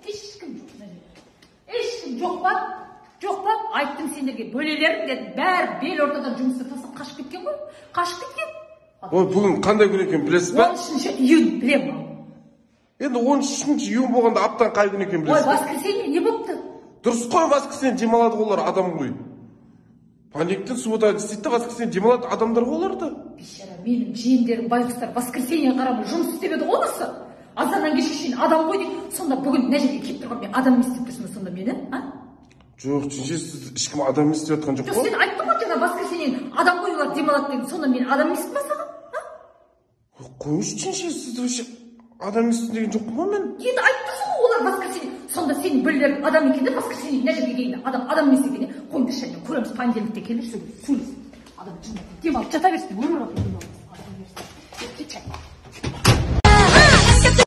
Ешкім жоқ. Ешкім жоқ па? Жоқ па? Айттым сендерге, бөлелерің деді. Бәрі бел ортадан жұмысты тастап қашып кеткен ғой. Қашып кеткен. Ой, бүгін қандай күн екен білесіз ба? 13 июнь білемін. Енді 13 июнь болғанда аптан қай күн екен білесіз Ой, ба? воскресенье не болыпты? Дұрыс қой, воскресенье демалады ғой олар, адам ғой. Понедельниктен суббота действительно воскресенье демалады адамдар ғой олар да. Бейшара, менің жиендерім байғұстар воскресенье қарамай жұмыс істеп еді ғой осы. Азаннан кешке шейін адам ғой дейді. Сонда бүгін мына жерге келіп тұрған мен адам емес деп тұрсың сонда мені, а? Жоқ, Чинше, сіз ешкім адам емес деп жатқан жоқ Жоқ, қой. сен айттың ғой жаңа воскресенье адам ғой олар демалады деген. Сонда мен адам емеспін ба саған? А? Қойыңызшы, Чинше, сіз вообще адам емессің деген жоқпын ғой мен. Енді айтып тұрсың ғой олар воскресенье. Сонда сенің біреулерің адам екен де воскресенье мына жерге келгенде адам емес екен. Қойыңдаршы және көреміз понедельникте келіп сөйлес. Адам демалып жата берсін. Өмір бақи демалып.